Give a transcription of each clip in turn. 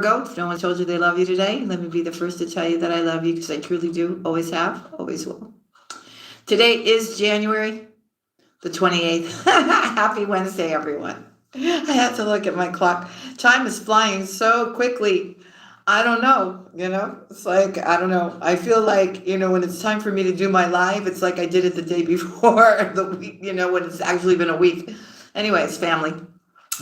If no one told you they love you today, let me be the first to tell you that I love you because I truly do, always have, always will. Today is January the 28th. Happy Wednesday, everyone. I had to look at my clock. Time is flying so quickly. I don't know, it's like, I don't know. I feel like, when it's time for me to do my live, it's like I did it the day before the week, when it's actually been a week. Anyways, family,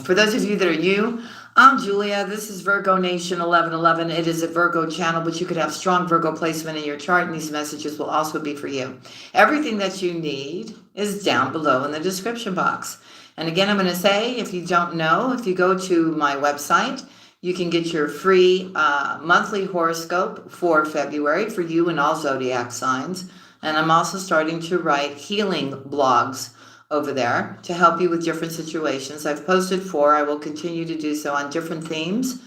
for those of you that are new, I'm Julia. This is Virgo Nation 1111. It is a Virgo channel, but you could have strong Virgo placement in your chart, and these messages will also be for you. Everything that you need is down below in the description box. And again, I'm going to say, if you don't know, if you go to my website, you can get your free monthly horoscope for February for you and all zodiac signs. And I'm also starting to write healing blogs over there to help you with different situations. I've posted 4. I will continue to do so on different themes.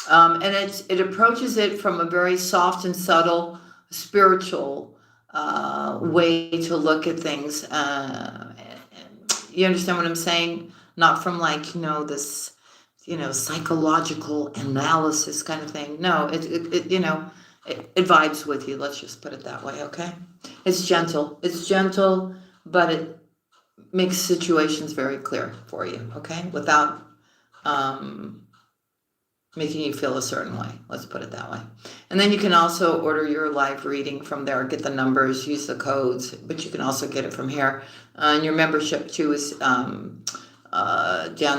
And it approaches it from a very soft and subtle spiritual way to look at things. You understand what I'm saying? Not from this, psychological analysis kind of thing. No, it vibes with you. Let's just put it that way, okay? It's gentle. It's gentle, but it makes situations very clear for you, okay? Without making you feel a certain way. Let's put it that way. And then you can also order your live reading from there, get the numbers, use the codes, but you can also get it from here. And your membership too is down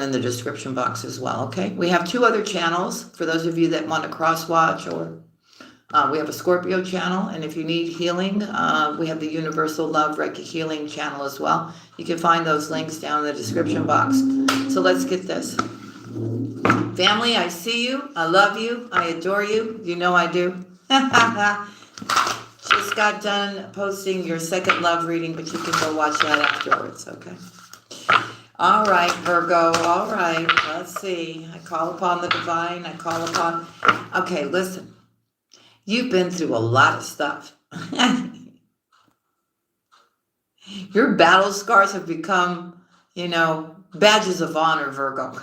in the description box as well, okay? We have 2 other channels for those of you that want to cross-watch, or we have a Scorpio channel, and if you need healing, we have the Universal Love REIKI Healing channel as well. You can find those links down in the description box. So let's get this. Family, I see you. I love you. I adore you. You know I do. Just got done posting your second love reading, but you can go watch that afterwards, okay? All right, Virgo. All right. Let's see. I call upon the divine. I call upon... Okay, listen. You've been through a lot of stuff. Your battle scars have become, badges of honor, Virgo.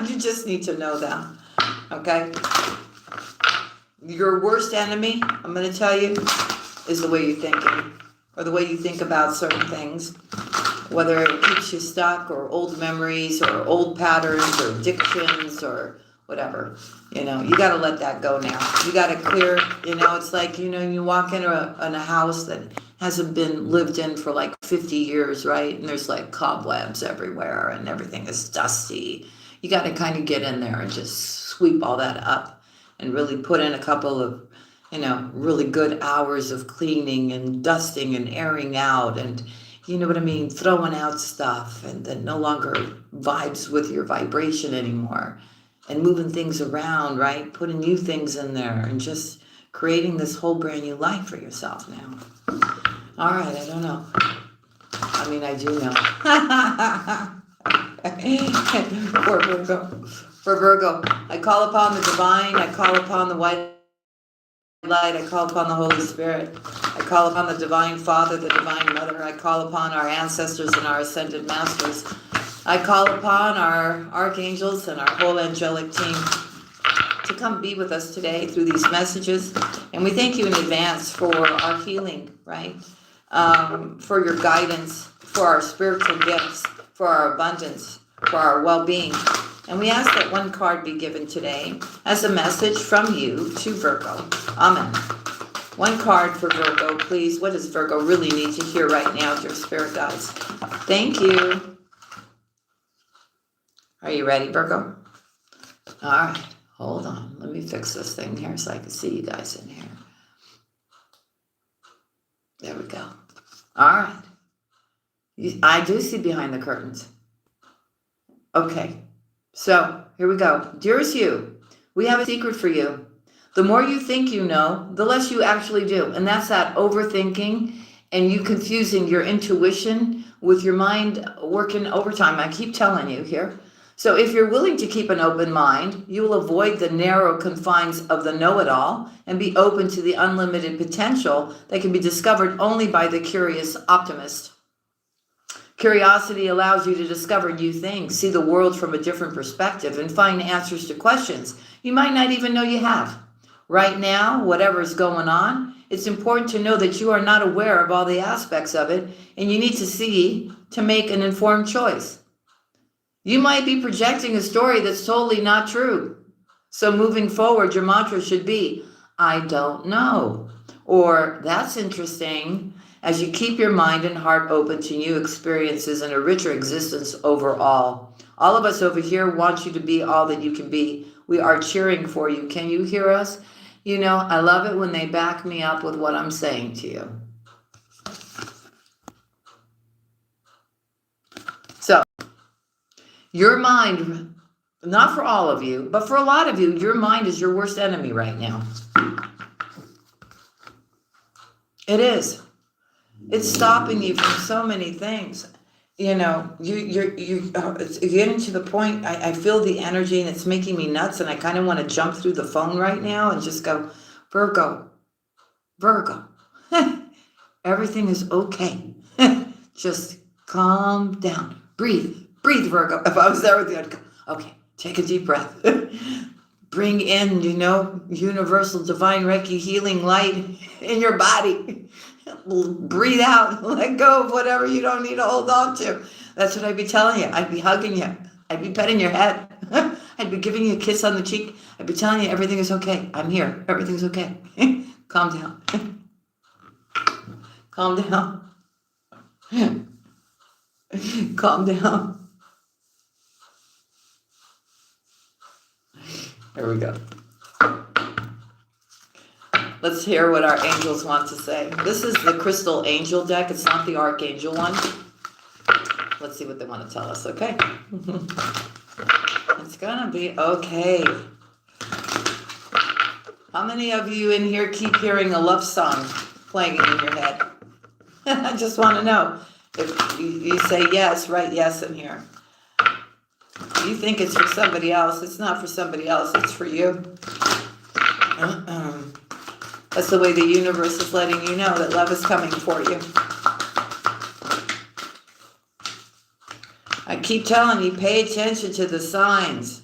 You just need to know that, okay? Your worst enemy, I'm going to tell you, is the way you're thinking, or the way you think about certain things, whether it keeps you stuck, or old memories, or old patterns, or addictions, or whatever. You got to let that go now. You got to clear, it's like, you walk into a house that hasn't been lived in for like 50 years, right? And there's like cobwebs everywhere and everything is dusty. You got to kind of get in there and just sweep all that up and really put in a couple of, really good hours of cleaning and dusting and airing out and, you know what I mean, throwing out stuff and that no longer vibes with your vibration anymore. And moving things around, right? Putting new things in there and just creating this whole brand new life for yourself now. All right, I don't know. I mean, I do know. For Virgo, I call upon the divine. I call upon the white light. I call upon the Holy Spirit. I call upon the divine Father, the divine Mother. I call upon our ancestors and our ascended masters. I call upon our archangels and our whole angelic team to come be with us today through these messages. And we thank you in advance for our healing, right? For your guidance, for our spiritual gifts, for our abundance, for our well-being. And we ask that one card be given today as a message from you to Virgo. Amen. One card for Virgo, please. What does Virgo really need to hear right now, dear spirit guides? Thank you. Are you ready, Virgo? All right, hold on. Let me fix this thing here so I can see you guys in here. There we go. All right. I do see behind the curtains. Okay, so here we go. Dearest you, we have a secret for you. The more you think you know, the less you actually do. And that's that overthinking and you confusing your intuition with your mind working overtime. I keep telling you here. So if you're willing to keep an open mind, you will avoid the narrow confines of the know-it-all and be open to the unlimited potential that can be discovered only by the curious optimist. Curiosity allows you to discover new things, see the world from a different perspective, and find answers to questions you might not even know you have. Right now, whatever is going on, it's important to know that you are not aware of all the aspects of it, and you need to see to make an informed choice. You might be projecting a story that's totally not true. So moving forward, your mantra should be, I don't know, or that's interesting, as you keep your mind and heart open to new experiences and a richer existence overall. All of us over here want you to be all that you can be. We are cheering for you. Can you hear us? You know, I love it when they back me up with what I'm saying to you. So, your mind, not for all of you, but for a lot of you, your mind is your worst enemy right now. It is. It's stopping you from so many things. You know, you getting to the point, I feel the energy and it's making me nuts, and I kind of want to jump through the phone right now and just go, Virgo, everything is okay. Just calm down. Breathe, Virgo. If I was there with you, I'd go, okay, take a deep breath. Bring in, you know, universal divine REIKI healing light in your body. Breathe out, let go of whatever you don't need to hold on to. That's what I'd be telling you. I'd be hugging you. I'd be petting your head. I'd be giving you a kiss on the cheek. I'd be telling you everything is okay. I'm here. Everything's okay. Calm down. Calm down. Calm down. There we go. Let's hear what our angels want to say. This is the Crystal Angel deck. It's not the Archangel one. Let's see what they want to tell us, okay? It's gonna be okay. How many of you in here keep hearing a love song playing in your head? I just want to know. If you say yes, write yes in here. You think it's for somebody else. It's not for somebody else. It's for you. That's the way the universe is letting you know that love is coming for you. I keep telling you, pay attention to the signs.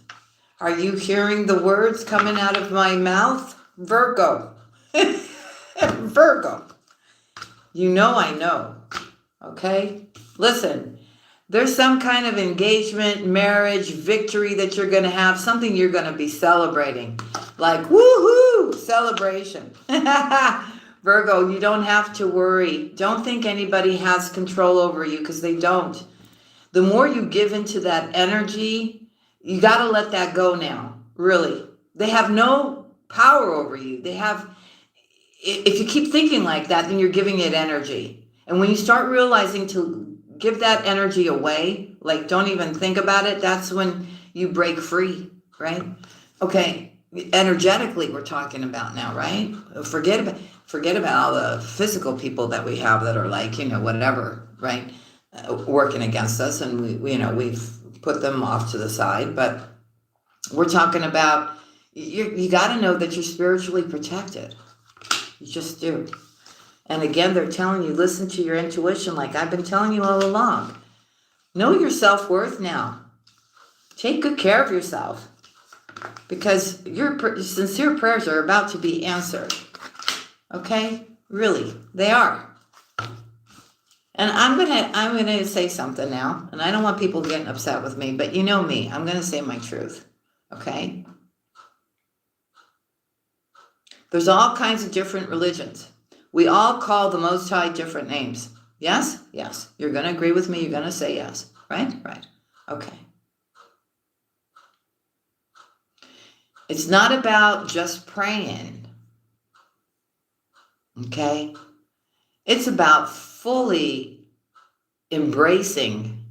Are you hearing the words coming out of my mouth? Virgo. Virgo. You know I know. Okay? Listen, there's some kind of engagement, marriage, victory that you're going to have, something you're going to be celebrating. Like, woohoo, celebration. Virgo, you don't have to worry. Don't think anybody has control over you, because they don't. The more you give into that energy, you got to let that go now. Really. They have no power over you. They have, if you keep thinking like that, then you're giving it energy. And when you start realizing to give that energy away, like don't even think about it, that's when you break free, right? Okay. Energetically, we're talking about now, right? Forget about all the physical people that we have that are like, you know, whatever, right? Working against us, and we've put them off to the side. But we're talking about you got to know that you're spiritually protected. You just do. And again, they're telling you, listen to your intuition, like I've been telling you all along. Know your self-worth now. Take good care of yourself, because your sincere prayers are about to be answered. Okay? Really, they are. And I'm gonna say something now, and I don't want people getting upset with me, but you know me, I'm gonna say my truth. Okay? There's all kinds of different religions. We all call the Most High different names. Yes? Yes. You're gonna agree with me, you're gonna say yes. Right? Right. Okay. It's not about just praying. Okay? It's about fully embracing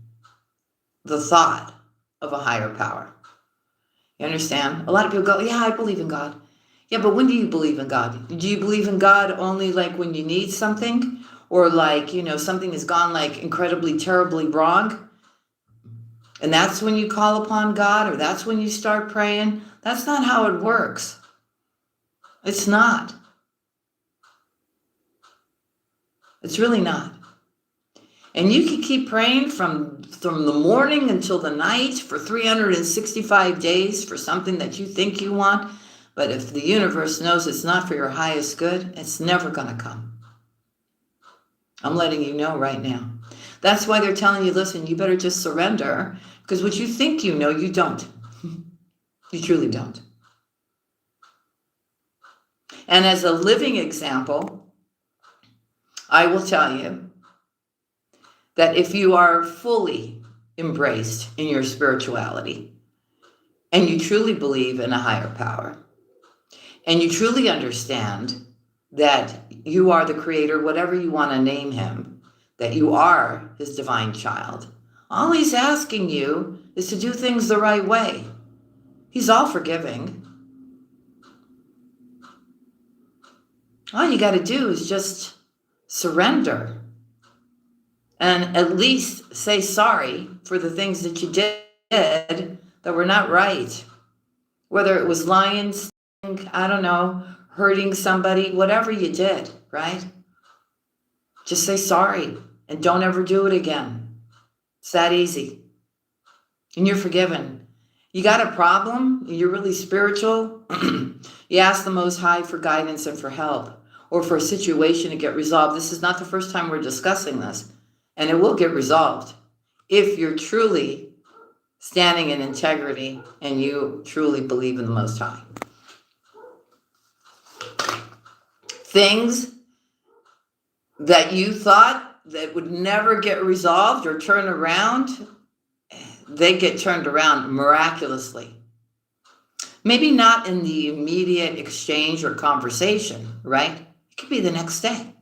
the thought of a higher power. You understand? A lot of people go, yeah, I believe in God. Yeah, but when do you believe in God? Do you believe in God only like when you need something? Or like, you know, something has gone like incredibly, terribly wrong? And that's when you call upon God, or that's when you start praying? That's not how it works. It's not. It's really not. And you can keep praying from the morning until the night for 365 days for something that you think you want. But if the universe knows it's not for your highest good, it's never going to come. I'm letting you know right now. That's why they're telling you, listen, you better just surrender, because what you think you know, you don't. You truly don't. And as a living example, I will tell you that if you are fully embraced in your spirituality, and you truly believe in a higher power, and you truly understand that you are the creator, whatever you want to name him, that you are his divine child, all he's asking you is to do things the right way. He's all forgiving. All you got to do is just surrender and at least say sorry for the things that you did that were not right. Whether it was lying, stealing, I don't know, hurting somebody, whatever you did, right? Just say sorry and don't ever do it again. It's that easy. And you're forgiven. You got a problem, you're really spiritual, you ask the Most High for guidance and for help, or for a situation to get resolved. This is not the first time we're discussing this, and it will get resolved if you're truly standing in integrity and you truly believe in the Most High. Things that you thought that would never get resolved or turn around, they get turned around miraculously. Maybe not in the immediate exchange or conversation, right? It could be the next day.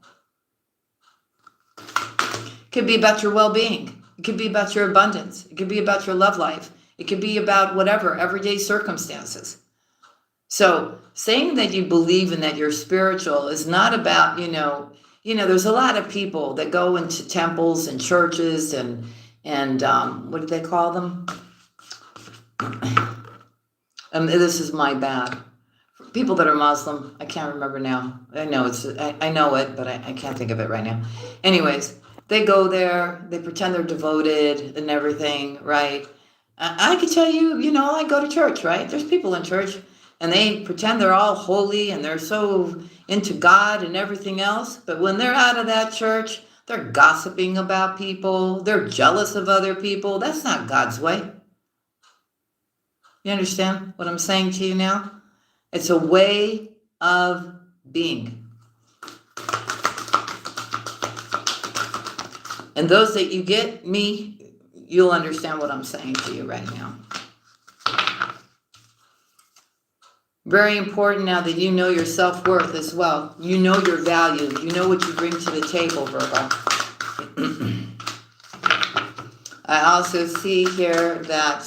It could be about your well-being. It could be about your abundance. It could be about your love life. It could be about whatever, everyday circumstances. So saying that you believe and that you're spiritual is not about, there's a lot of people that go into temples and churches and what do they call them? And this is my bad. People that are Muslim, I can't remember now. I know it, but I can't think of it right now. Anyways, they go there, they pretend they're devoted and everything, right? I can tell you, I go to church, right? There's people in church and they pretend they're all holy and they're so into God and everything else. But when they're out of that church, they're gossiping about people. They're jealous of other people. That's not God's way. You understand what I'm saying to you now? It's a way of being. And those that you get me, you'll understand what I'm saying to you right now. Very important now that you know your self-worth as well. You know your value. You know what you bring to the table, Virgo. I also see here that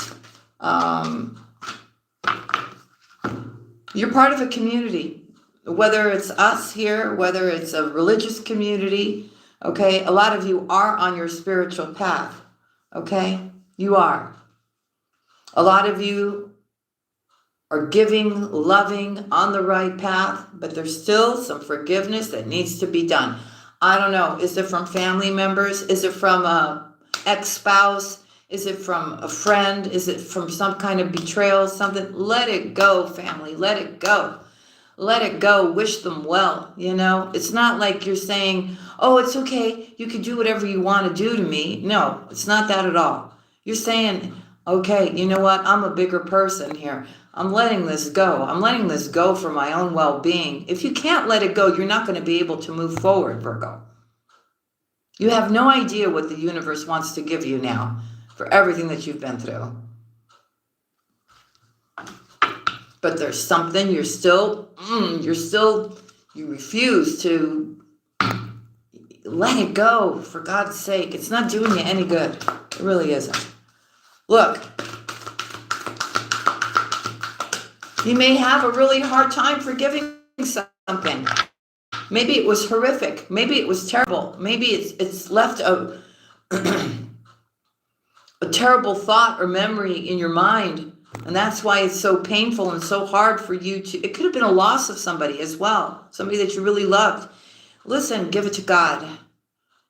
you're part of a community, whether it's us here, whether it's a religious community, okay? A lot of you are on your spiritual path, okay? You are. A lot of you are giving, loving, on the right path, but there's still some forgiveness that needs to be done. I don't know. Is it from family members? Is it from a ex-spouse? Is it from a friend? Is it from some kind of betrayal, something? Let it go, family. Let it go. Let it go. Wish them well, It's not like you're saying, oh, it's okay. You can do whatever you want to do to me. No, it's not that at all. You're saying, okay, you know what? I'm a bigger person here. I'm letting this go. I'm letting this go for my own well-being. If you can't let it go, you're not going to be able to move forward, Virgo. You have no idea what the universe wants to give you now for everything that you've been through. But there's something you refuse to let it go, for God's sake. It's not doing you any good. It really isn't. Look, you may have a really hard time forgiving something. Maybe it was horrific. Maybe it was terrible. Maybe it's left a terrible thought or memory in your mind. And that's why it's so painful and so hard for you to, it could have been a loss of somebody as well. Somebody that you really loved. Listen, give it to God.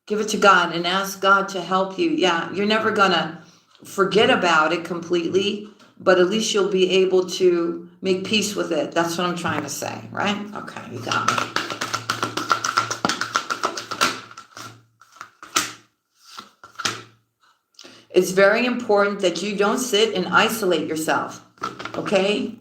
Give it to God and ask God to help you. Yeah, you're never going to forget about it completely, but at least you'll be able to make peace with it. That's what I'm trying to say, right? Okay, you got me. It's very important that you don't sit and isolate yourself, okay?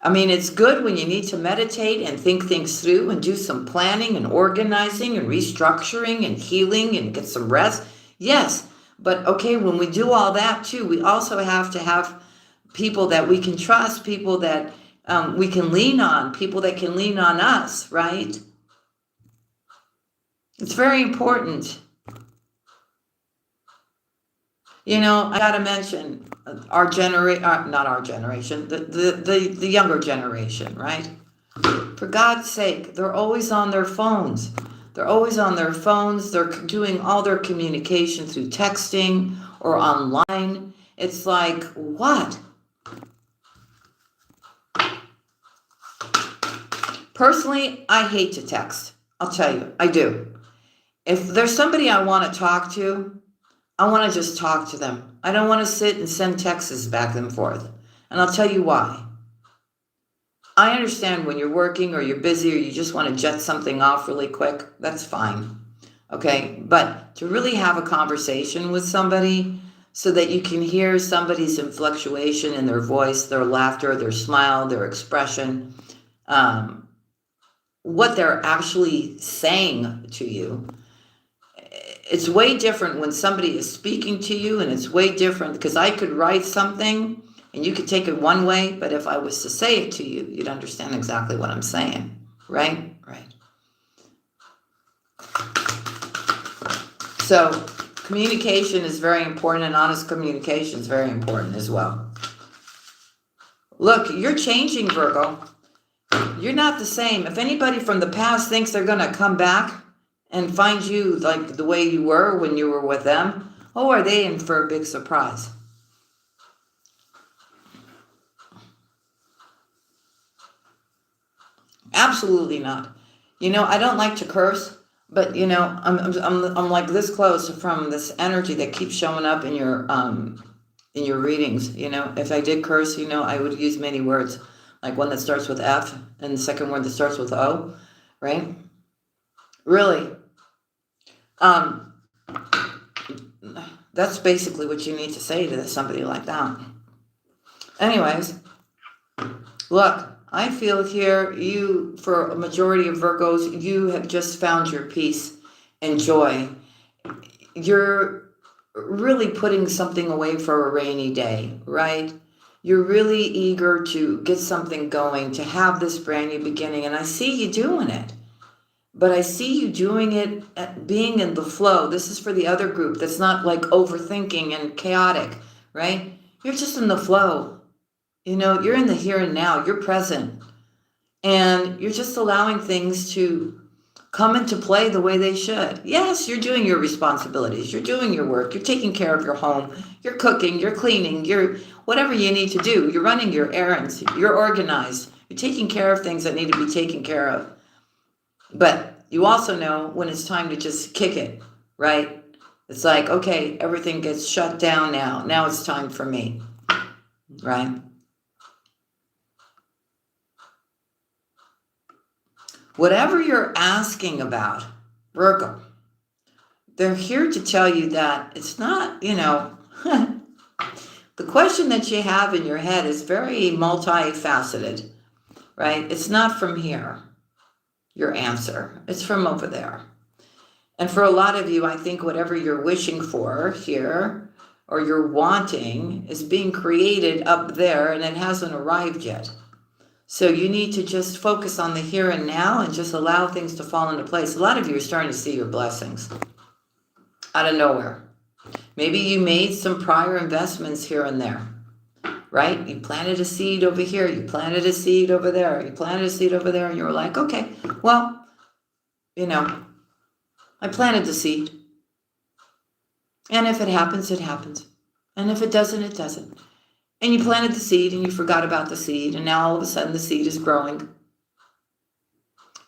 I mean, it's good when you need to meditate and think things through and do some planning and organizing and restructuring and healing and get some rest. Yes, but okay, when we do all that too, we also have to have people that we can trust, people that we can lean on, people that can lean on us, right? It's very important. You know, I gotta mention our generation, not our generation, the younger generation, right? For God's sake, they're always on their phones. They're always on their phones. They're doing all their communication through texting or online. It's like, what? Personally, I hate to text. I'll tell you, I do. If there's somebody I want to talk to, I want to just talk to them. I don't want to sit and send texts back and forth. And I'll tell you why. I understand when you're working or you're busy or you just want to jet something off really quick. That's fine. Okay. But to really have a conversation with somebody so that you can hear somebody's fluctuation in their voice, their laughter, their smile, their expression, what they're actually saying to you. It's way different when somebody is speaking to you, and it's way different because I could write something and you could take it one way, but if I was to say it to you, you'd understand exactly what I'm saying, right? Right. So communication is very important, and honest communication is very important as well. Look, you're changing, Virgo. You're not the same. If anybody from the past thinks they're going to come back and find you like the way you were when you were with them, oh, are they in for a big surprise? Absolutely not. You know, I don't like to curse, but you know, I'm like this close from this energy that keeps showing up in your readings. You know, if I did curse, you know, I would use many words, like one that starts with F and the second word that starts with O, right? Really. That's basically what you need to say to somebody like that. Anyways, look, I feel here you, for a majority of Virgos, you have just found your peace and joy. You're really putting something away for a rainy day, right? You're really eager to get something going, to have this brand new beginning, and I see you doing it. But I see you doing it, at being in the flow. This is for the other group that's not like overthinking and chaotic, right? You're just in the flow. You know, you're in the here and now. You're present. And you're just allowing things to come into play the way they should. Yes, you're doing your responsibilities. You're doing your work. You're taking care of your home. You're cooking. You're cleaning. You're whatever you need to do. You're running your errands. You're organized. You're taking care of things that need to be taken care of. But you also know when it's time to just kick it, right? It's like, okay, everything gets shut down now. Now it's time for me, right? Whatever you're asking about, Virgo, they're here to tell you that it's not, you know, the question that you have in your head is very multifaceted, right? It's not from here. Your answer. It's from over there. And for a lot of you, I think whatever you're wishing for here or you're wanting is being created up there and it hasn't arrived yet. So you need to just focus on the here and now and just allow things to fall into place. A lot of you are starting to see your blessings out of nowhere. Maybe you made some prior investments here and there. Right? You planted a seed over here. You planted a seed over there. You planted a seed over there. And you were like, okay, well, you know, I planted the seed. And if it happens, it happens. And if it doesn't, it doesn't. And you planted the seed and you forgot about the seed. And now all of a sudden the seed is growing.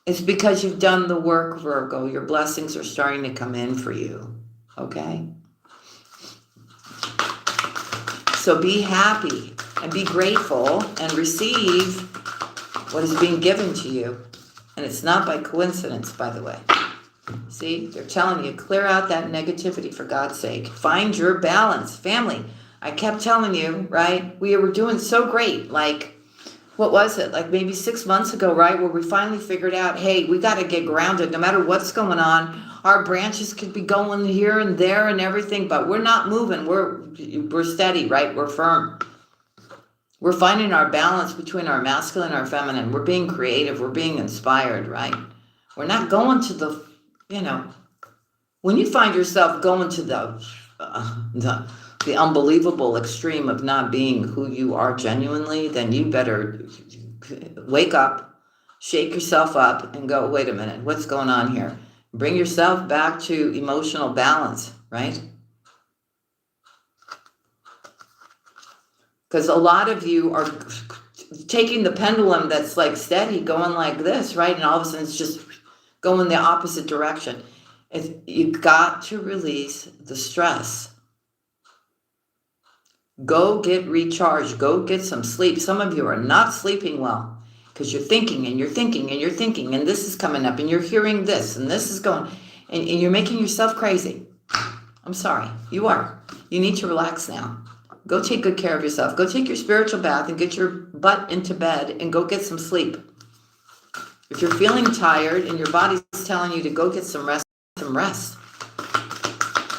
It's because you've done the work, Virgo. Your blessings are starting to come in for you. Okay? So be happy and be grateful and receive what is being given to you. And it's not by coincidence, by the way. See, they're telling you, clear out that negativity for God's sake. Find your balance. Family, I kept telling you, right? We were doing so great. Like, what was it? Like maybe 6 months ago, right? Where we finally figured out, hey, we got to get grounded no matter what's going on. Our branches could be going here and there and everything, but we're not moving. We're steady, right? We're firm. We're finding our balance between our masculine and our feminine. We're being creative. We're being inspired, right? We're not going to the, when you find yourself going to the unbelievable extreme of not being who you are genuinely, then you better wake up, shake yourself up, and go, wait a minute, what's going on here? Bring yourself back to emotional balance, right? Because a lot of you are taking the pendulum that's like steady, going like this, right? And all of a sudden it's just going the opposite direction. You've got to release the stress. Go get recharged. Go get some sleep. Some of you are not sleeping well because you're thinking and you're thinking and you're thinking and this is coming up and you're hearing this and this is going and you're making yourself crazy. I'm sorry. You are. You need to relax now. Go take good care of yourself. Go take your spiritual bath and get your butt into bed and go get some sleep. If you're feeling tired and your body's telling you to go get some rest,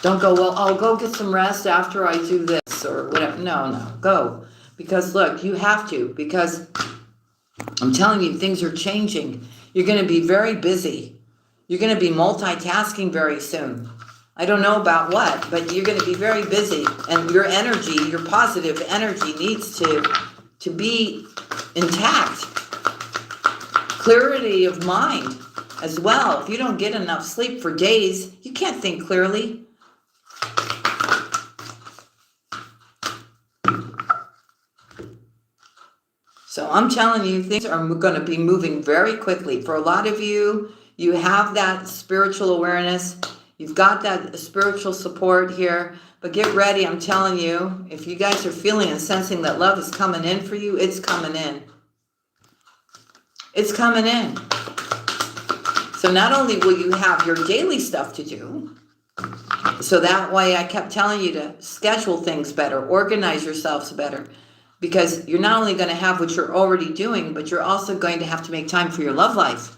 Don't go, well, I'll go get some rest after I do this or whatever. No, go. Because look, you have to, because I'm telling you, things are changing. You're going to be very busy. You're going to be multitasking very soon. I don't know about what, but you're going to be very busy. And your energy, your positive energy needs to be intact. Clarity of mind as well. If you don't get enough sleep for days, you can't think clearly. So I'm telling you, things are going to be moving very quickly. For a lot of you, you have that spiritual awareness. You've got that spiritual support here. But get ready, I'm telling you, if you guys are feeling and sensing that love is coming in for you, it's coming in. It's coming in. So not only will you have your daily stuff to do, so that way I kept telling you to schedule things better, organize yourselves better, because you're not only going to have what you're already doing, but you're also going to have to make time for your love life.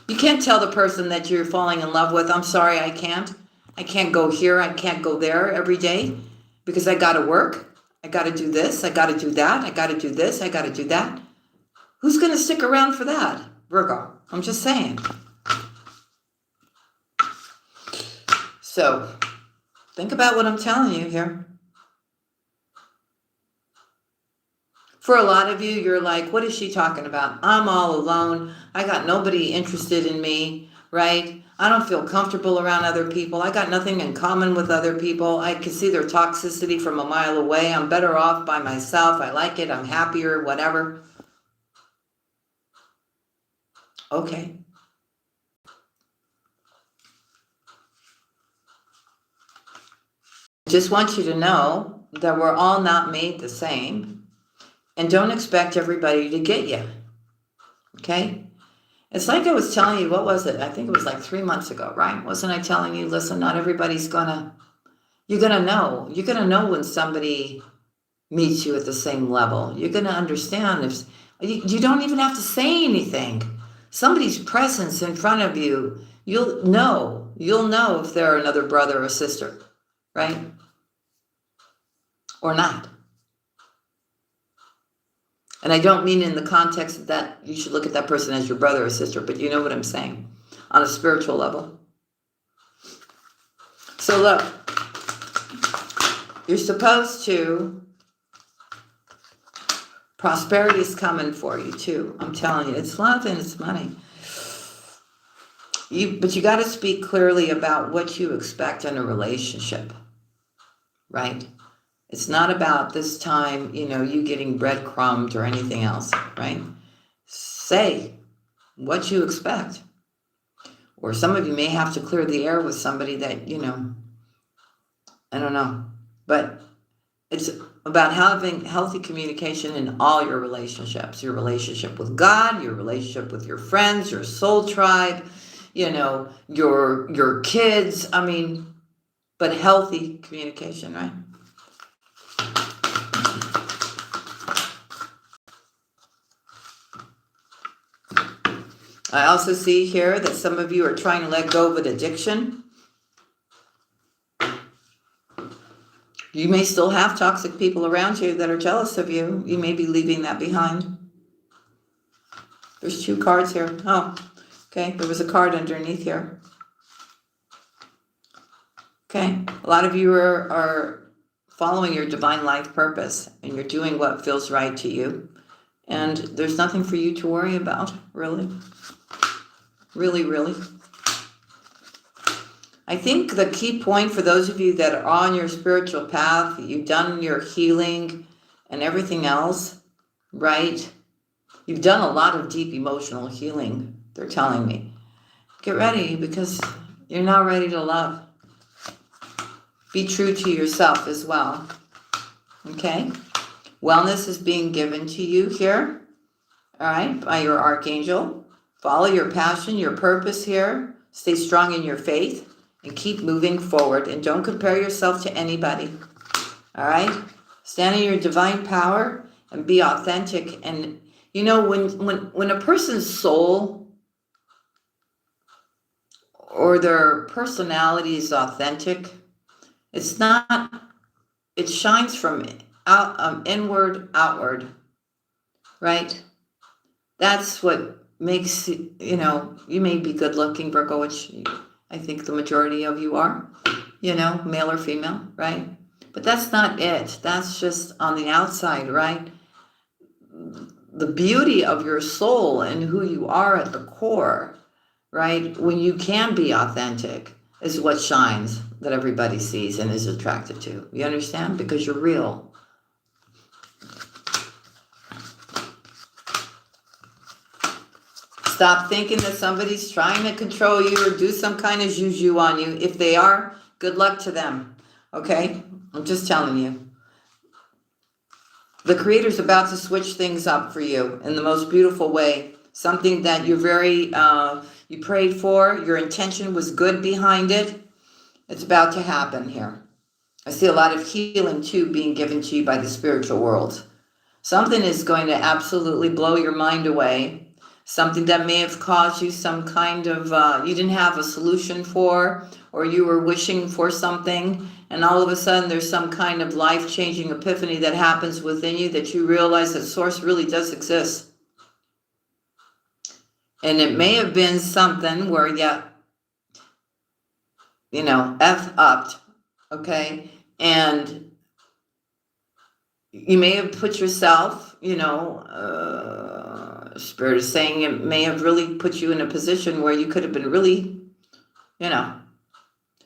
You can't tell the person that you're falling in love with, I'm sorry, I can't. I can't go here, I can't go there every day because I got to work. I got to do this, I got to do that, I got to do this, I got to do that. Who's going to stick around for that, Virgo? I'm just saying. So, think about what I'm telling you here. For a lot of you, you're like, what is she talking about? I'm all alone. I got nobody interested in me, right? I don't feel comfortable around other people. I got nothing in common with other people. I can see their toxicity from a mile away. I'm better off by myself. I like it. I'm happier, whatever. Okay. Just want you to know that we're all not made the same. And don't expect everybody to get you. Okay? It's like I was telling you, what was it? I think it was like 3 months ago, right? Wasn't I telling you, listen, not everybody's you're gonna know. You're gonna know when somebody meets you at the same level. You're gonna understand if you don't even have to say anything. Somebody's presence in front of you, you'll know if they're another brother or sister, right? Or not. And I don't mean in the context of that you should look at that person as your brother or sister, but you know what I'm saying, on a spiritual level. So look, you're supposed to, prosperity is coming for you too. I'm telling you, it's love and it's money. But you got to speak clearly about what you expect in a relationship, right? It's not about this time, you getting breadcrumbed or anything else, right? Say, what you expect. Or some of you may have to clear the air with somebody that, I don't know. But it's about having healthy communication in all your relationships. Your relationship with God, your relationship with your friends, your soul tribe, your kids. But healthy communication, right? I also see here that some of you are trying to let go of an addiction. You may still have toxic people around you that are jealous of you. You may be leaving that behind. There's 2 cards here. Oh, okay. There was a card underneath here. Okay. A lot of you are following your divine life purpose, and you're doing what feels right to you. And there's nothing for you to worry about, really. Really, really. I think the key point for those of you that are on your spiritual path, you've done your healing and everything else, right? You've done a lot of deep emotional healing, they're telling me. Get ready, because you're now ready to love. Be true to yourself as well. Okay? Wellness is being given to you here, all right, by your archangel. Follow your passion, your purpose here. Stay strong in your faith and keep moving forward. And don't compare yourself to anybody, all right? Stand in your divine power and be authentic. And, when a person's soul or their personality is authentic, it shines from inward outward, right? That's what makes, you may be good looking, Virgo, which I think the majority of you are, male or female, right? But that's not it. That's just on the outside, right? The beauty of your soul and who you are at the core, right? When you can be authentic is what shines, that everybody sees and is attracted to. You understand? Because you're real. Stop thinking that somebody's trying to control you or do some kind of juju on you. If they are, good luck to them. Okay? I'm just telling you. The Creator's about to switch things up for you in the most beautiful way. Something that you prayed for, your intention was good behind it. It's about to happen here. I see a lot of healing too being given to you by the spiritual world. Something is going to absolutely blow your mind away. Something that may have caused you some kind of, you didn't have a solution for, or you were wishing for something, and all of a sudden there's some kind of life-changing epiphany that happens within you that you realize that Source really does exist. And it may have been something where F-upped, okay? And you may have put yourself, Spirit is saying it may have really put you in a position where you could have been really,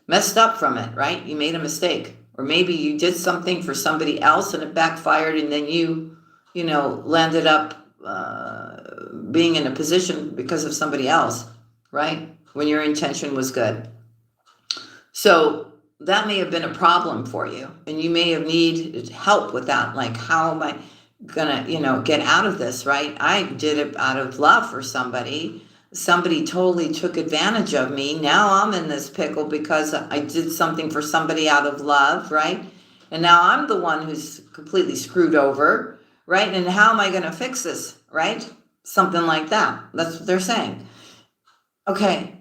messed up from it, right? You made a mistake. Or maybe you did something for somebody else and it backfired, and then you landed up being in a position because of somebody else, right? When your intention was good. So that may have been a problem for you, and you may have needed help with that. Like, how am I gonna, get out of this, right? I did it out of love for somebody. Somebody totally took advantage of me. Now I'm in this pickle because I did something for somebody out of love, right? And now I'm the one who's completely screwed over, right? And how am I going to fix this, right? Something like that. That's what they're saying. Okay.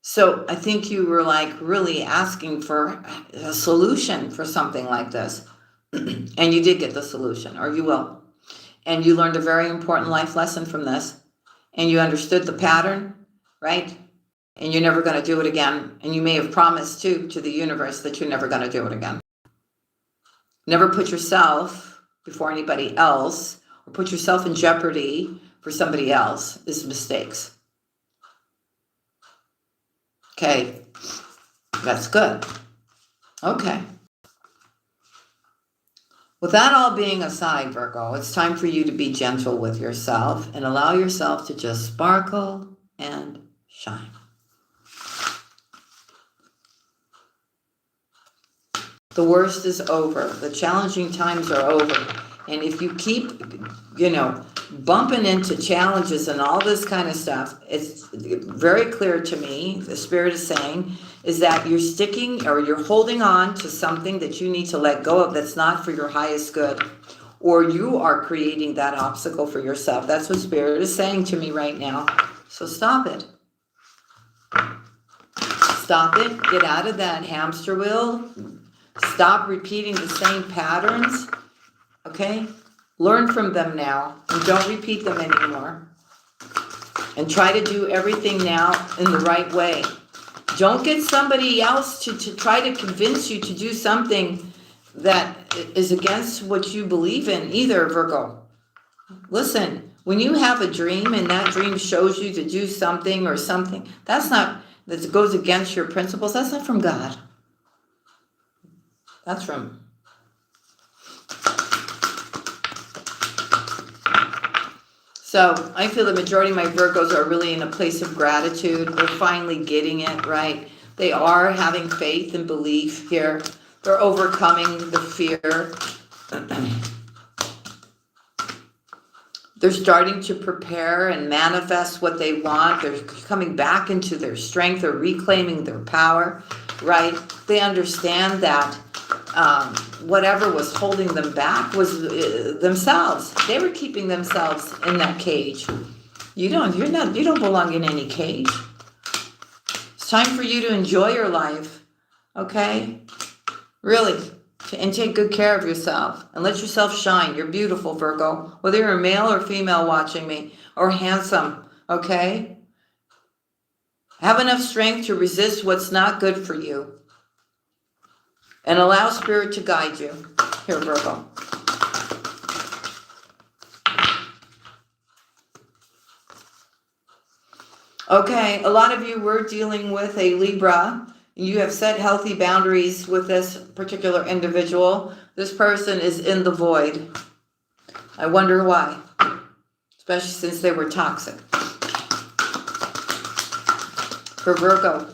So I think you were like really asking for a solution for something like this. And you did get the solution, or you will. And you learned a very important life lesson from this. And you understood the pattern, right? And you're never going to do it again. And you may have promised too to the universe that you're never going to do it again. Never put yourself before anybody else, or put yourself in jeopardy for somebody else is mistakes. Okay, that's good. Okay. With that all being aside, Virgo, it's time for you to be gentle with yourself and allow yourself to just sparkle and shine. The worst is over. The challenging times are over. And if you keep, bumping into challenges and all this kind of stuff, it's very clear to me, the Spirit is saying, is that you're sticking or you're holding on to something that you need to let go of that's not for your highest good. Or you are creating that obstacle for yourself. That's what Spirit is saying to me right now. So stop it. Stop it. Get out of that hamster wheel. Stop repeating the same patterns. Okay? Learn from them now and don't repeat them anymore. And try to do everything now in the right way. Don't get somebody else to try to convince you to do something that is against what you believe in either, Virgo. Listen, when you have a dream and that dream shows you to do something or something, that goes against your principles, that's not from God. That's from... So I feel the majority of my Virgos are really in a place of gratitude. They're finally getting it, right? They are having faith and belief here. They're overcoming the fear. They're starting to prepare and manifest what they want. They're coming back into their strength. They're reclaiming their power, right? They understand that whatever was holding them back was themselves. They were keeping themselves in that cage. You don't belong in any cage. It's time for you to enjoy your life, okay? Really, and take good care of yourself and let yourself shine. You're beautiful, Virgo, whether you're a male or female watching me, or handsome, okay? Have enough strength to resist what's not good for you. And allow Spirit to guide you. Here, Virgo. Okay, a lot of you were dealing with a Libra. You have set healthy boundaries with this particular individual. This person is in the void. I wonder why. Especially since they were toxic. For Virgo.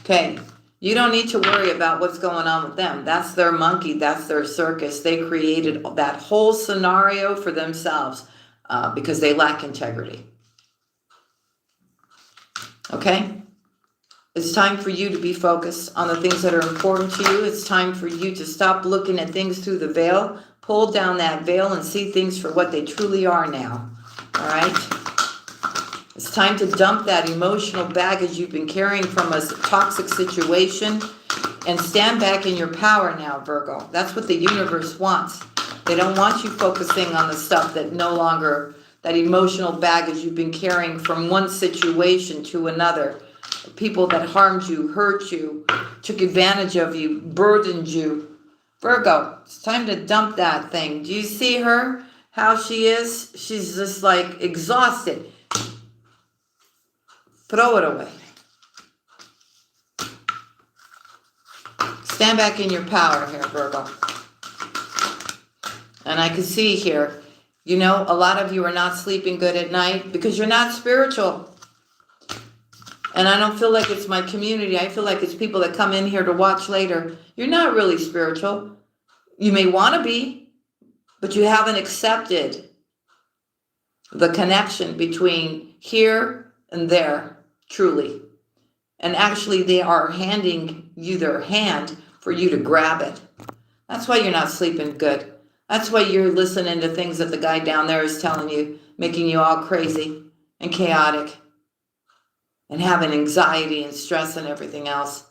Okay. You don't need to worry about what's going on with them. That's their monkey. That's their circus. They created that whole scenario for themselves because they lack integrity. Okay? It's time for you to be focused on the things that are important to you. It's time for you to stop looking at things through the veil. Pull down that veil and see things for what they truly are now. All right? It's time to dump that emotional baggage you've been carrying from a toxic situation and stand back in your power now, Virgo. That's what the universe wants. They don't want you focusing on the stuff that no longer, that emotional baggage you've been carrying from one situation to another. People that harmed you, hurt you, took advantage of you, burdened you. Virgo, it's time to dump that thing. Do you see her? How she is? She's just like exhausted. Throw it away. Stand back in your power here, Virgo. And I can see here, a lot of you are not sleeping good at night because you're not spiritual. And I don't feel like it's my community. I feel like it's people that come in here to watch later. You're not really spiritual. You may want to be, but you haven't accepted the connection between here and there. Truly. And actually they are handing you their hand for you to grab it. That's why you're not sleeping good. That's why you're listening to things that the guy down there is telling you, making you all crazy and chaotic and having anxiety and stress and everything else.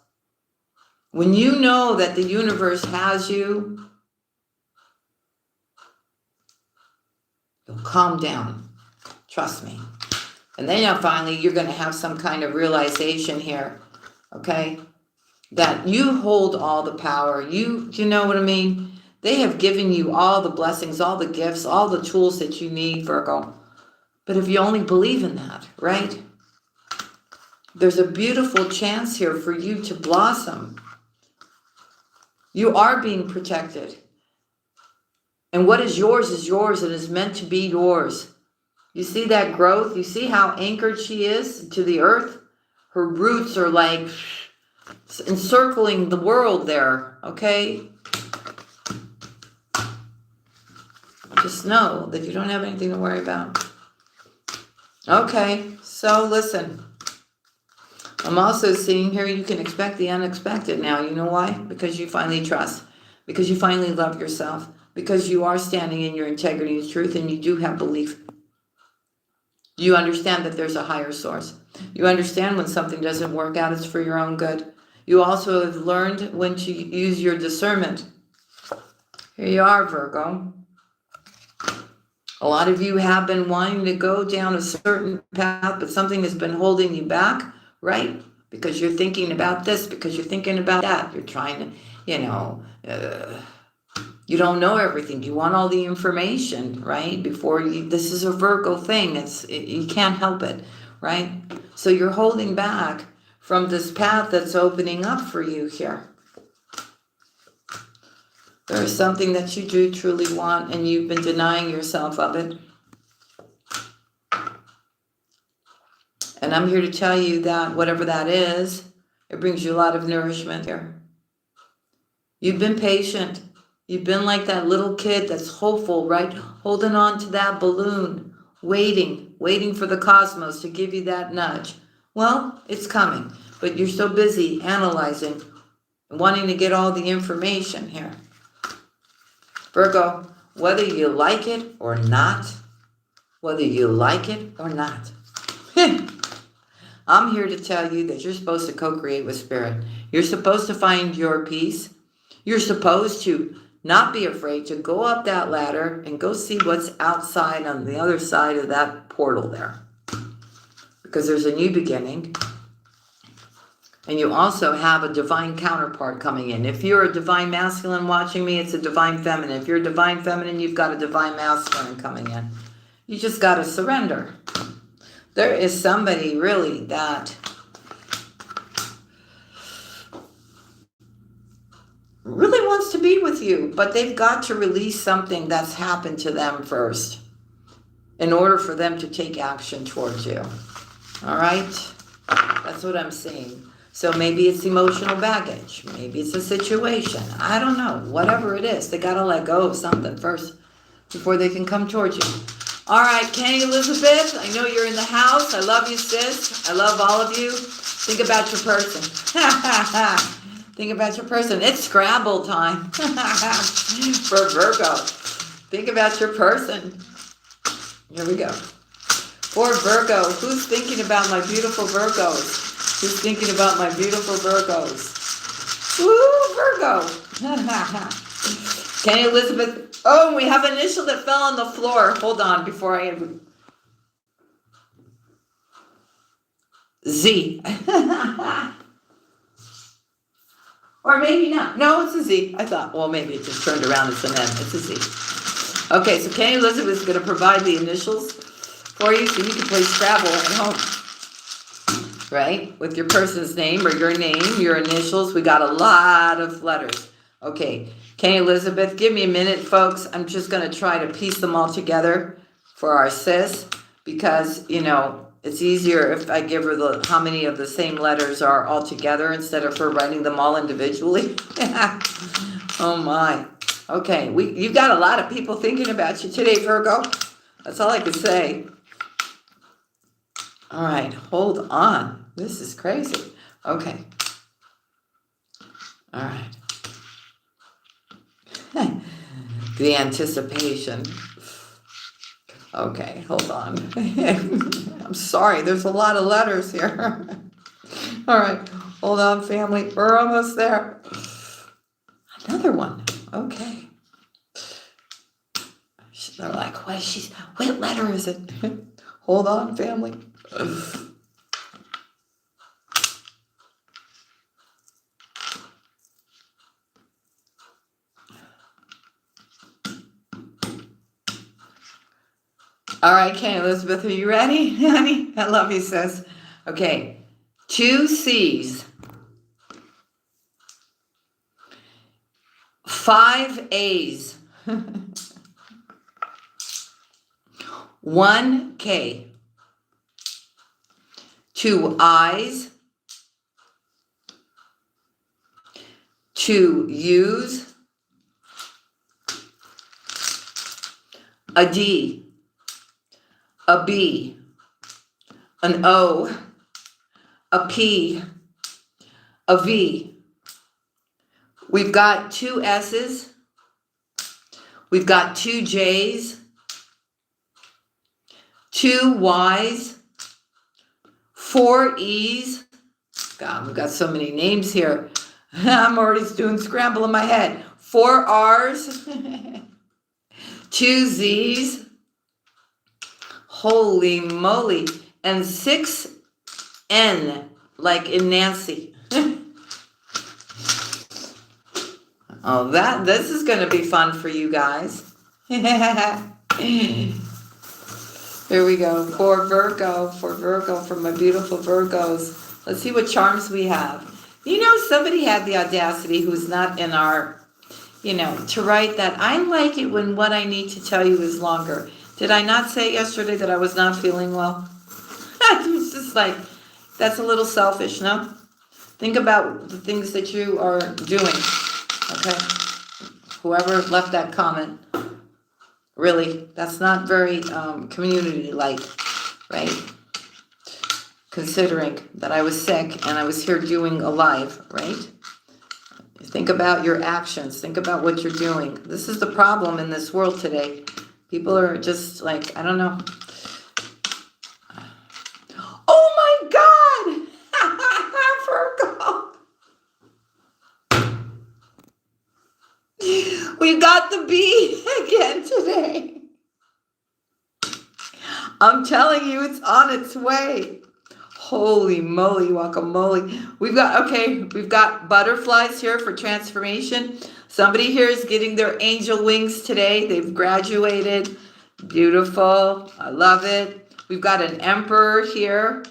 When you know that the universe has you, you'll calm down. Trust me. And then finally, you're going to have some kind of realization here, okay? That you hold all the power. You know what I mean? They have given you all the blessings, all the gifts, all the tools that you need, Virgo. But if you only believe in that, right? There's a beautiful chance here for you to blossom. You are being protected. And what is yours and is meant to be yours. You see that growth? You see how anchored she is to the earth? Her roots are like encircling the world there, okay? Just know that you don't have anything to worry about. Okay, so listen. I'm also seeing here you can expect the unexpected now. You know why? Because you finally trust. Because you finally love yourself. Because you are standing in your integrity and truth, and you do have belief. You understand that there's a higher source. You understand when something doesn't work out, it's for your own good. You also have learned when to use your discernment. Here you are, Virgo. A lot of you have been wanting to go down a certain path, but something has been holding you back, right? Because you're thinking about this, because you're thinking about that. You're trying to, you don't know everything. You want all the information, right? Before you, this is a Virgo thing. You can't help it, right? So you're holding back from this path that's opening up for you here. There is something that you do truly want, and you've been denying yourself of it. And I'm here to tell you that whatever that is, it brings you a lot of nourishment here. You've been patient. You've been like that little kid that's hopeful, right? Holding on to that balloon, waiting for the cosmos to give you that nudge. Well, it's coming, but you're so busy analyzing and wanting to get all the information here. Virgo, whether you like it or not, I'm here to tell you that you're supposed to co-create with Spirit. You're supposed to find your peace. You're supposed to not be afraid to go up that ladder and go see what's outside on the other side of that portal there. Because there's a new beginning. And you also have a divine counterpart coming in. If you're a divine masculine watching me, it's a divine feminine. If you're a divine feminine, you've got a divine masculine coming in. You just got to surrender. There is somebody really that really wants to be with you, but they've got to release something that's happened to them first in order for them to take action towards you. All right? That's what I'm seeing. So maybe it's emotional baggage. Maybe it's a situation. I don't know. Whatever it is, they got to let go of something first before they can come towards you. All right, Kenny Elizabeth, I know you're in the house. I love you, sis. I love all of you. Think about your person. Think about your person. It's Scrabble time for Virgo. Think about your person. Here we go. For Virgo, who's thinking about my beautiful Virgos? Who's thinking about my beautiful Virgos? Woo, Virgo. Kenny Elizabeth. Oh, we have an initial that fell on the floor. Hold on before I... Z. Or maybe not. No, it's a Z. I thought, well, maybe it just turned around. It's an M. It's a Z. Okay, so Kenny Elizabeth is going to provide the initials for you so you can play Scrabble at home. Right? With your person's name or your name, your initials. We got a lot of letters. Okay. Kenny Elizabeth, give me a minute, folks. I'm just going to try to piece them all together for our sis because, it's easier if I give her how many of the same letters are all together instead of her writing them all individually. Oh, my. Okay. You've got a lot of people thinking about you today, Virgo. That's all I can say. All right. Hold on. This is crazy. Okay. All right. The anticipation. Okay, hold on. I'm sorry, there's a lot of letters here. All right, hold on, family. We're almost there. Another one. Okay. They're like, what letter is it? Hold on, family. All right, Kenny Elizabeth, are you ready, honey? I love you, sis. Okay, 2 C's. 5 A's. 1 K. 2 I's. 2 U's. A D. A B. An O. A P. A V. We've got 2 S's. We've got 2 J's. 2 Y's. 4 E's. God, we've got so many names here. I'm already doing Scrabble in my head. 4 R's. 2 Z's. Holy moly. And 6 N, like in Nancy. Oh, this is going to be fun for you guys. Here we go. For Virgo, for my beautiful Virgos. Let's see what charms we have. You know, somebody had the audacity who's not in our, to write that. I like it when what I need to tell you is longer. Did I not say yesterday that I was not feeling well? It's just like, that's a little selfish, no? Think about the things that you are doing, okay? Whoever left that comment, really, that's not very community-like, right? Considering that I was sick and I was here doing a live, right? Think about your actions. Think about what you're doing. This is the problem in this world today. People are just like, I don't know. Oh my God! Virgo! We got the B again today. I'm telling you, it's on its way. Holy moly, guacamole. We've got butterflies here for transformation. Somebody here is getting their angel wings today. They've graduated. Beautiful. I love it. We've got an emperor here.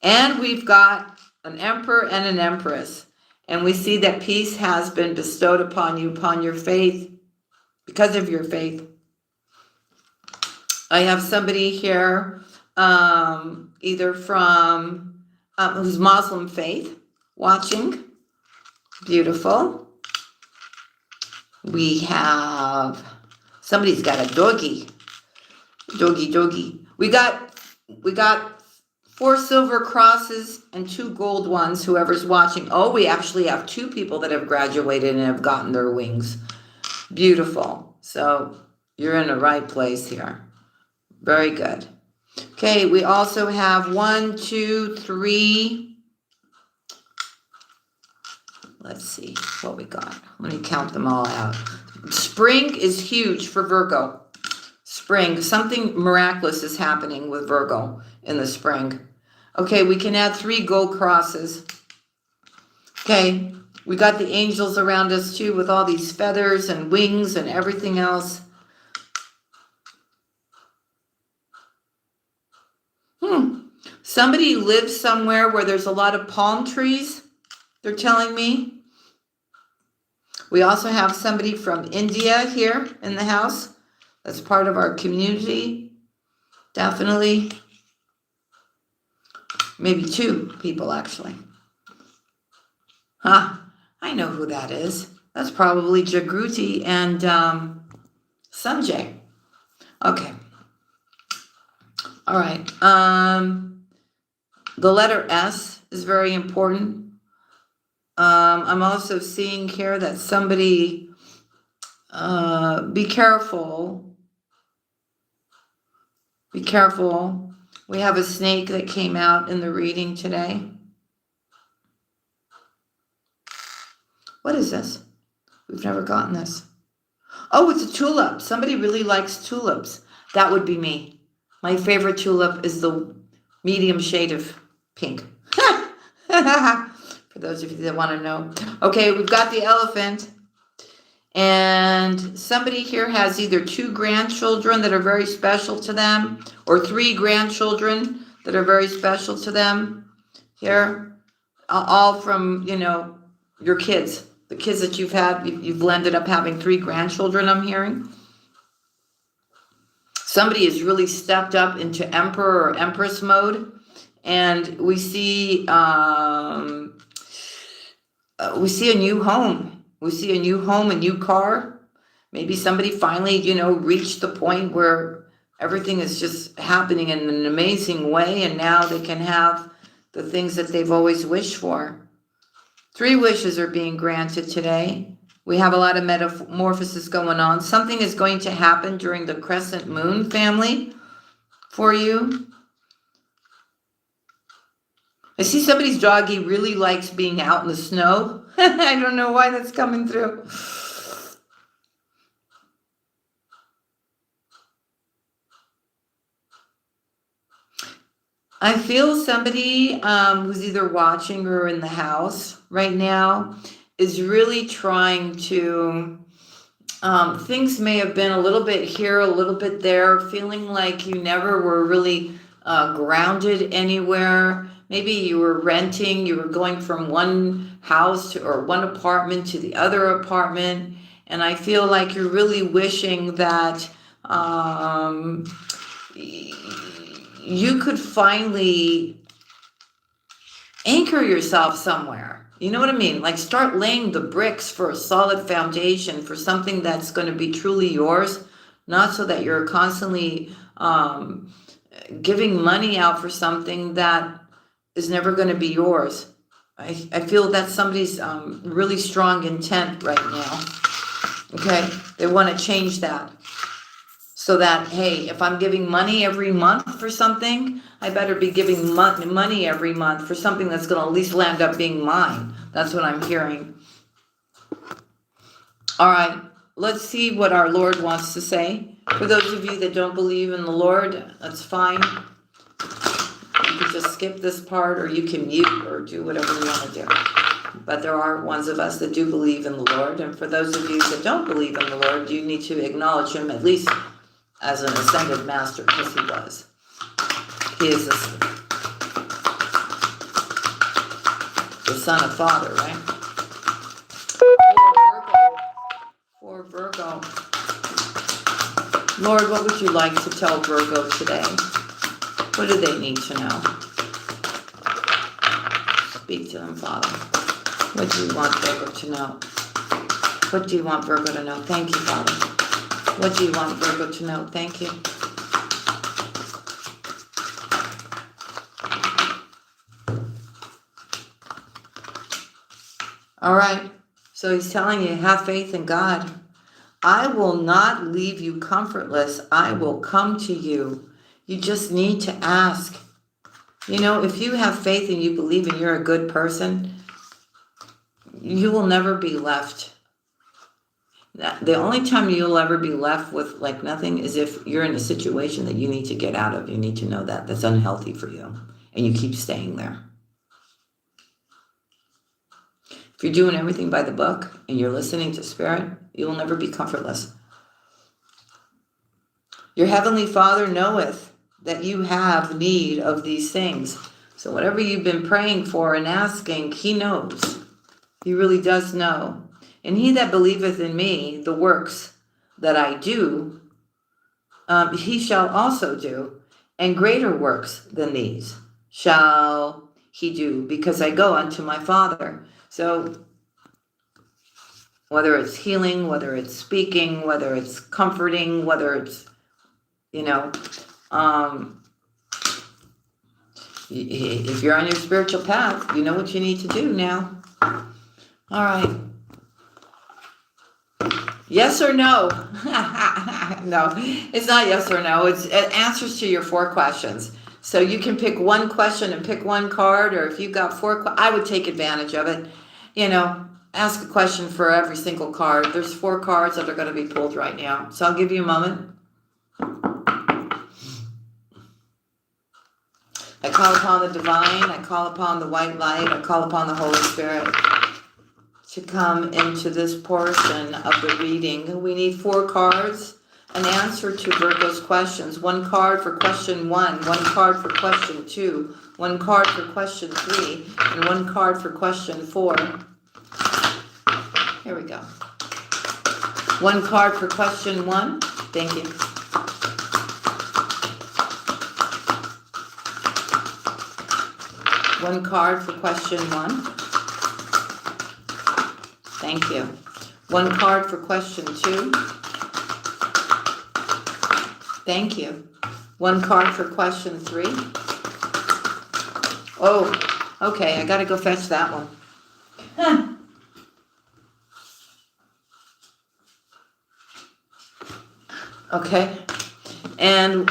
And we've got an emperor and an empress. And we see that peace has been bestowed upon you, upon your faith, because of your faith. I have somebody here, either from, who's Muslim faith, watching. Beautiful. We have, somebody's got a doggy. Doggy. We got 4 silver crosses and 2 gold ones, whoever's watching. Oh, we actually have 2 people that have graduated and have gotten their wings. Beautiful. So you're in the right place here. Very good. Okay, we also have 1, 2, 3. Let's see what we got. Let me count them all out. Spring is huge for Virgo. Spring, something miraculous is happening with Virgo in the spring. Okay, we can add 3 gold crosses. Okay, we got the angels around us too with all these feathers and wings and everything else. Somebody lives somewhere where there's a lot of palm trees, they're telling me. We also have somebody from India here in the house. That's part of our community. Definitely. Maybe 2 people, actually. I know who that is. That's probably Jagruti and Sanjay. Okay. All right. The letter S is very important. I'm also seeing here that somebody, be careful. Be careful. We have a snake that came out in the reading today. What is this? We've never gotten this. Oh, it's a tulip. Somebody really likes tulips. That would be me. My favorite tulip is the medium shade of pink. For those of you that want to know. Okay, we've got the elephant. And somebody here has either 2 grandchildren that are very special to them, or 3 grandchildren that are very special to them. Here, all from, your kids. The kids that you've had, you've ended up having 3 grandchildren, I'm hearing. Somebody has really stepped up into emperor or empress mode. And we see a new home. We see a new home, a new car. Maybe somebody finally, reached the point where everything is just happening in an amazing way, and now they can have the things that they've always wished for. 3 wishes are being granted today. We have a lot of metamorphosis going on. Something is going to happen during the crescent moon, family, for you. I see somebody's doggy really likes being out in the snow. I don't know why that's coming through. I feel somebody who's either watching or in the house right now is really trying to, things may have been a little bit here, a little bit there, feeling like you never were really grounded anywhere. Maybe you were renting, you were going from one house or one apartment to the other apartment. And I feel like you're really wishing that you could finally anchor yourself somewhere. You know what I mean? Like start laying the bricks for a solid foundation for something that's going to be truly yours, not so that you're constantly giving money out for something that is never going to be yours. I feel that's somebody's really strong intent right now. Okay? They want to change that. So that, hey, if I'm giving money every month for something, I better be giving money every month for something that's going to at least land up being mine. That's what I'm hearing. All right, let's see what our Lord wants to say. For those of you that don't believe in the Lord, that's fine. You can just skip this part, or you can mute or do whatever you want to do. But there are ones of us that do believe in the Lord. And for those of you that don't believe in the Lord, you need to acknowledge him at least as an ascended master, because he was. He is the son of Father, right? For Virgo. Lord, what would you like to tell Virgo today? What do they need to know? Speak to them, Father. What do you want Virgo to know? What do you want Virgo to know? Thank you, Father. What do you want Virgo to know? Thank you. All right. So he's telling you, have faith in God. I will not leave you comfortless. I will come to you. You just need to ask. If you have faith and you believe and you're a good person, you will never be left. The only time you'll ever be left with like nothing is if you're in a situation that you need to get out of. You need to know that that's unhealthy for you, and you keep staying there. If you're doing everything by the book and you're listening to Spirit, you will never be comfortless. Your Heavenly Father knoweth that you have need of these things. So whatever you've been praying for and asking, he knows. He really does know. And he that believeth in me, the works that I do, he shall also do. And greater works than these shall he do, because I go unto my Father. So whether it's healing, whether it's speaking, whether it's comforting, whether it's, if you're on your spiritual path, you know what you need to do now. All right. Yes or no? No, it's not yes or no. It's answers to your 4 questions. So you can pick one question and pick one card, or if you've got 4, I would take advantage of it. Ask a question for every single card. There's 4 cards that are going to be pulled right now. So I'll give you a moment. I call upon the divine. I call upon the white light. I call upon the Holy Spirit to come into this portion of the reading. We need 4 cards, an answer to Virgo's questions. 1 card for question 1, 1 card for question 2, 1 card for question 3, and 1 card for question 4. Here we go. One card for question 1. Thank you. One card for question 1. Thank you. One card for question 2. Thank you. One card for question 3. Oh, okay, I gotta go fetch that one. Huh. Okay, and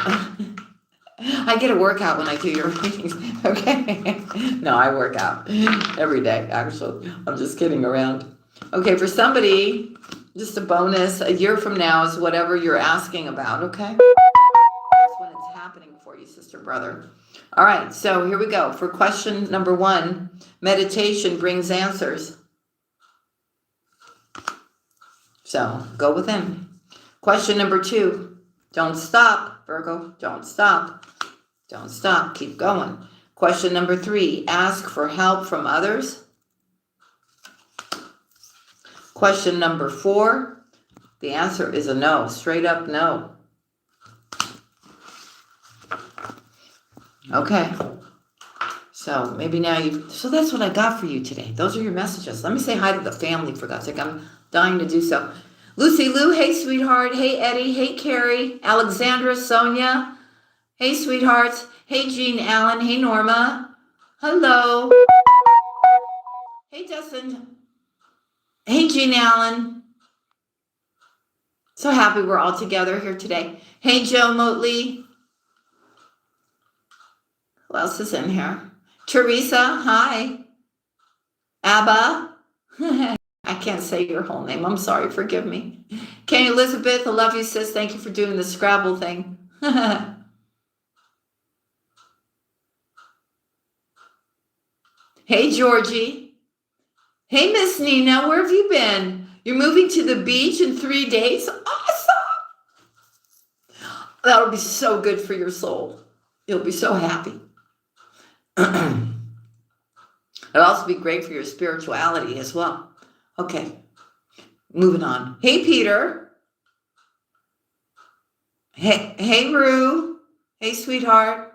I get a workout when I do your readings, okay? No, I work out every day, actually. I'm just kidding around. Okay, for somebody, just a bonus, a year from now is whatever you're asking about, okay? That's when it's happening for you, sister, brother. All right, so here we go. For question number 1, meditation brings answers. So go within. Question number 2, don't stop, Virgo, don't stop. Don't stop, keep going. Question number 3, ask for help from others. Question number 4, the answer is a no, straight up no. Okay, so maybe now so that's what I got for you today. Those are your messages. Let me say hi to the family, for God's sake. I'm dying to do so. Lucy Lou, hey sweetheart. Hey Eddie, hey Carrie, Alexandra, Sonia, hey sweethearts. Hey Jean Allen, hey Norma. Hello. Hey Dustin. Hey Jean Allen. So happy we're all together here today. Hey Joe Motley. Who else is in here? Teresa, hi. Abba. I can't say your whole name. I'm sorry. Forgive me. Kenny Elizabeth, I love you, sis. Thank you for doing the Scrabble thing. Hey, Georgie. Hey, Miss Nina. Where have you been? You're moving to the beach in 3 days? Awesome. That'll be so good for your soul. You'll be so happy. It'll also be great for your spirituality as well. Okay, moving on. Hey, Peter. Hey, Rue. Hey, sweetheart.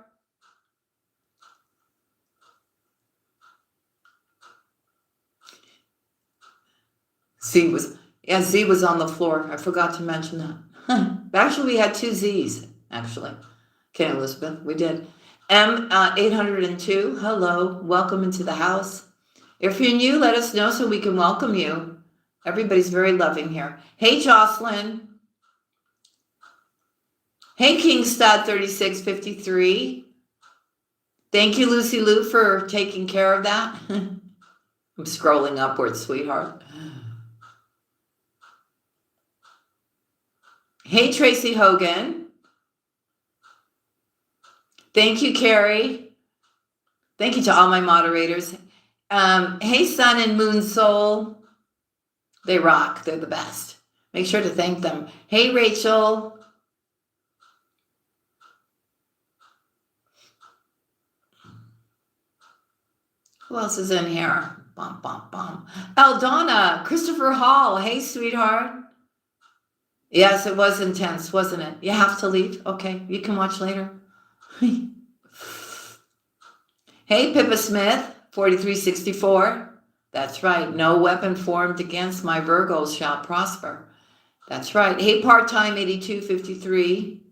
Z was on the floor. I forgot to mention that. Actually, we had 2 Z's, actually. Okay, Elizabeth, we did. M802, hello, welcome into the house. If you're new, let us know so we can welcome you. Everybody's very loving here. Hey, Jocelyn. Hey, Kingstad 3653. Thank you, Lucy Lou, for taking care of that. I'm scrolling upwards, sweetheart. Hey, Tracy Hogan. Thank you, Carrie. Thank you to all my moderators. Hey, Sun and Moon Soul. They rock. They're the best. Make sure to thank them. Hey, Rachel. Who else is in here? Bum, bum, bum. Eldonna. Christopher Hall. Hey, sweetheart. Yes, it was intense, wasn't it? You have to leave? Okay, you can watch later. Hey, Pippa Smith, 4364. That's right. No weapon formed against my Virgos shall prosper. That's right. Hey, part-time 8253.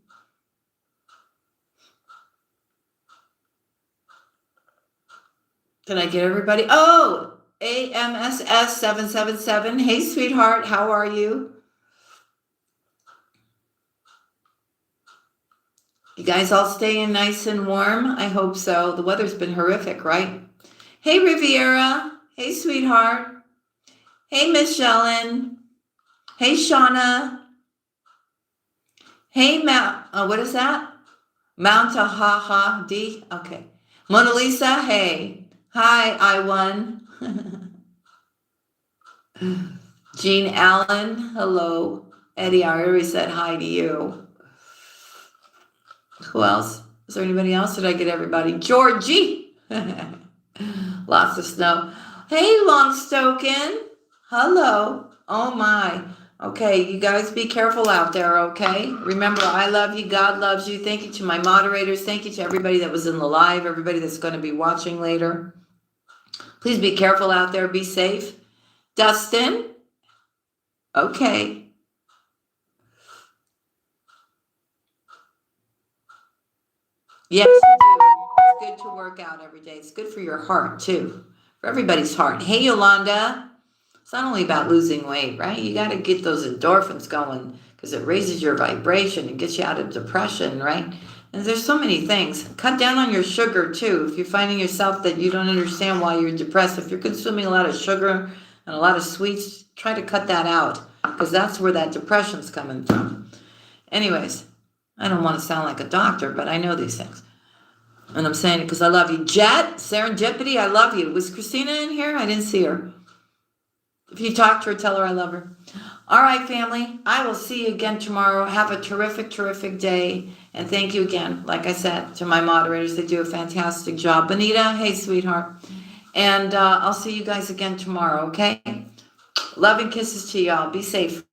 Can I get everybody? Oh, AMSS 777. Hey, sweetheart. How are you? You guys all staying nice and warm? I hope so. The weather's been horrific, right? Hey, Riviera. Hey, sweetheart. Hey, Miss Shellen. Hey, Shauna. Hey, what is that? Mount Ha D. Okay. Mona Lisa. Hey. Hi, I1. Jean Allen. Hello. Eddie, I already said hi to you. Who else? Is there anybody else? Did I get everybody? Georgie. Lots of snow. Hey, Longstoken. Hello. Oh my. Okay, you guys be careful out there, okay? Remember, I love you. God loves you. Thank you to my moderators. Thank you to everybody that was in the live, everybody that's going to be watching later. Please be careful out there. Be safe. Dustin? Okay. Yes, you do. It's good to work out every day. It's good for your heart, too. For everybody's heart. Hey, Yolanda. It's not only about losing weight, right? You got to get those endorphins going because it raises your vibration and gets you out of depression, right? And there's so many things. Cut down on your sugar, too. If you're finding yourself that you don't understand why you're depressed, if you're consuming a lot of sugar and a lot of sweets, try to cut that out because that's where that depression's coming from. Anyways, I don't want to sound like a doctor, but I know these things. And I'm saying it because I love you. Jet, Serendipity, I love you. Was Christina in here? I didn't see her. If you talk to her, tell her I love her. All right, family. I will see you again tomorrow. Have a terrific, terrific day. And thank you again, like I said, to my moderators. They do a fantastic job. Bonita, hey, sweetheart. And I'll see you guys again tomorrow, okay? Love and kisses to y'all. Be safe,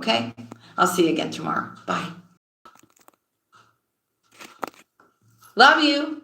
okay? I'll see you again tomorrow. Bye. Love you.